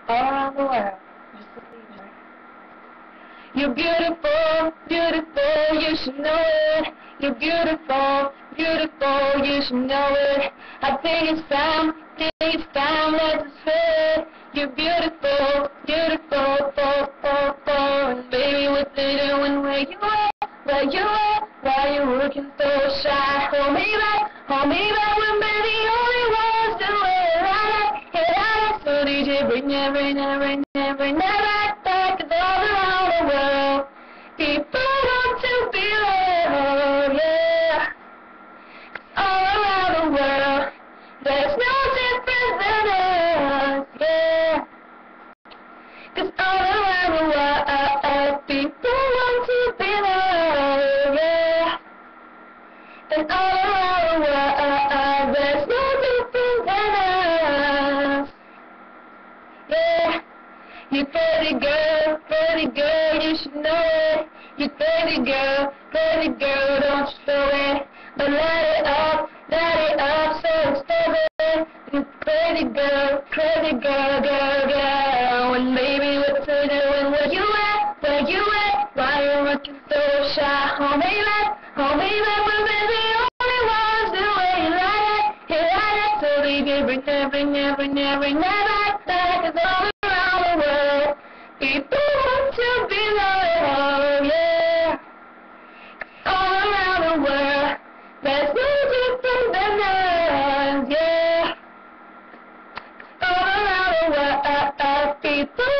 all around the world. Just a leader. You're beautiful, beautiful, you should know it. You're beautiful, beautiful, you should know it. I think it's time, let's fit. You're beautiful, beautiful, and baby, what they doing? Where you at? Where you at? Why you looking so shy? Hold me back, when we're the only ones doing it right. So DJ, bring it back, 'cause all around the world, people want to be loved, yeah. All around the world, there's no difference than us, yeah. 'Cause all around the world, people want to be loved, yeah. And all around the world, there's no difference than us, yeah. You pretty girl, you should know it. You pretty girl, don't you show it. But let it up, so it's stubborn. You pretty girl, girl. And baby, what you doing? Where you at? Why you looking so shy? Hold me back, we're the only ones doing it like that. So baby, bring that back, 'cause all around the world, people want to be loved, yeah. All around the world, there's no difference than us, yeah. All around the world, people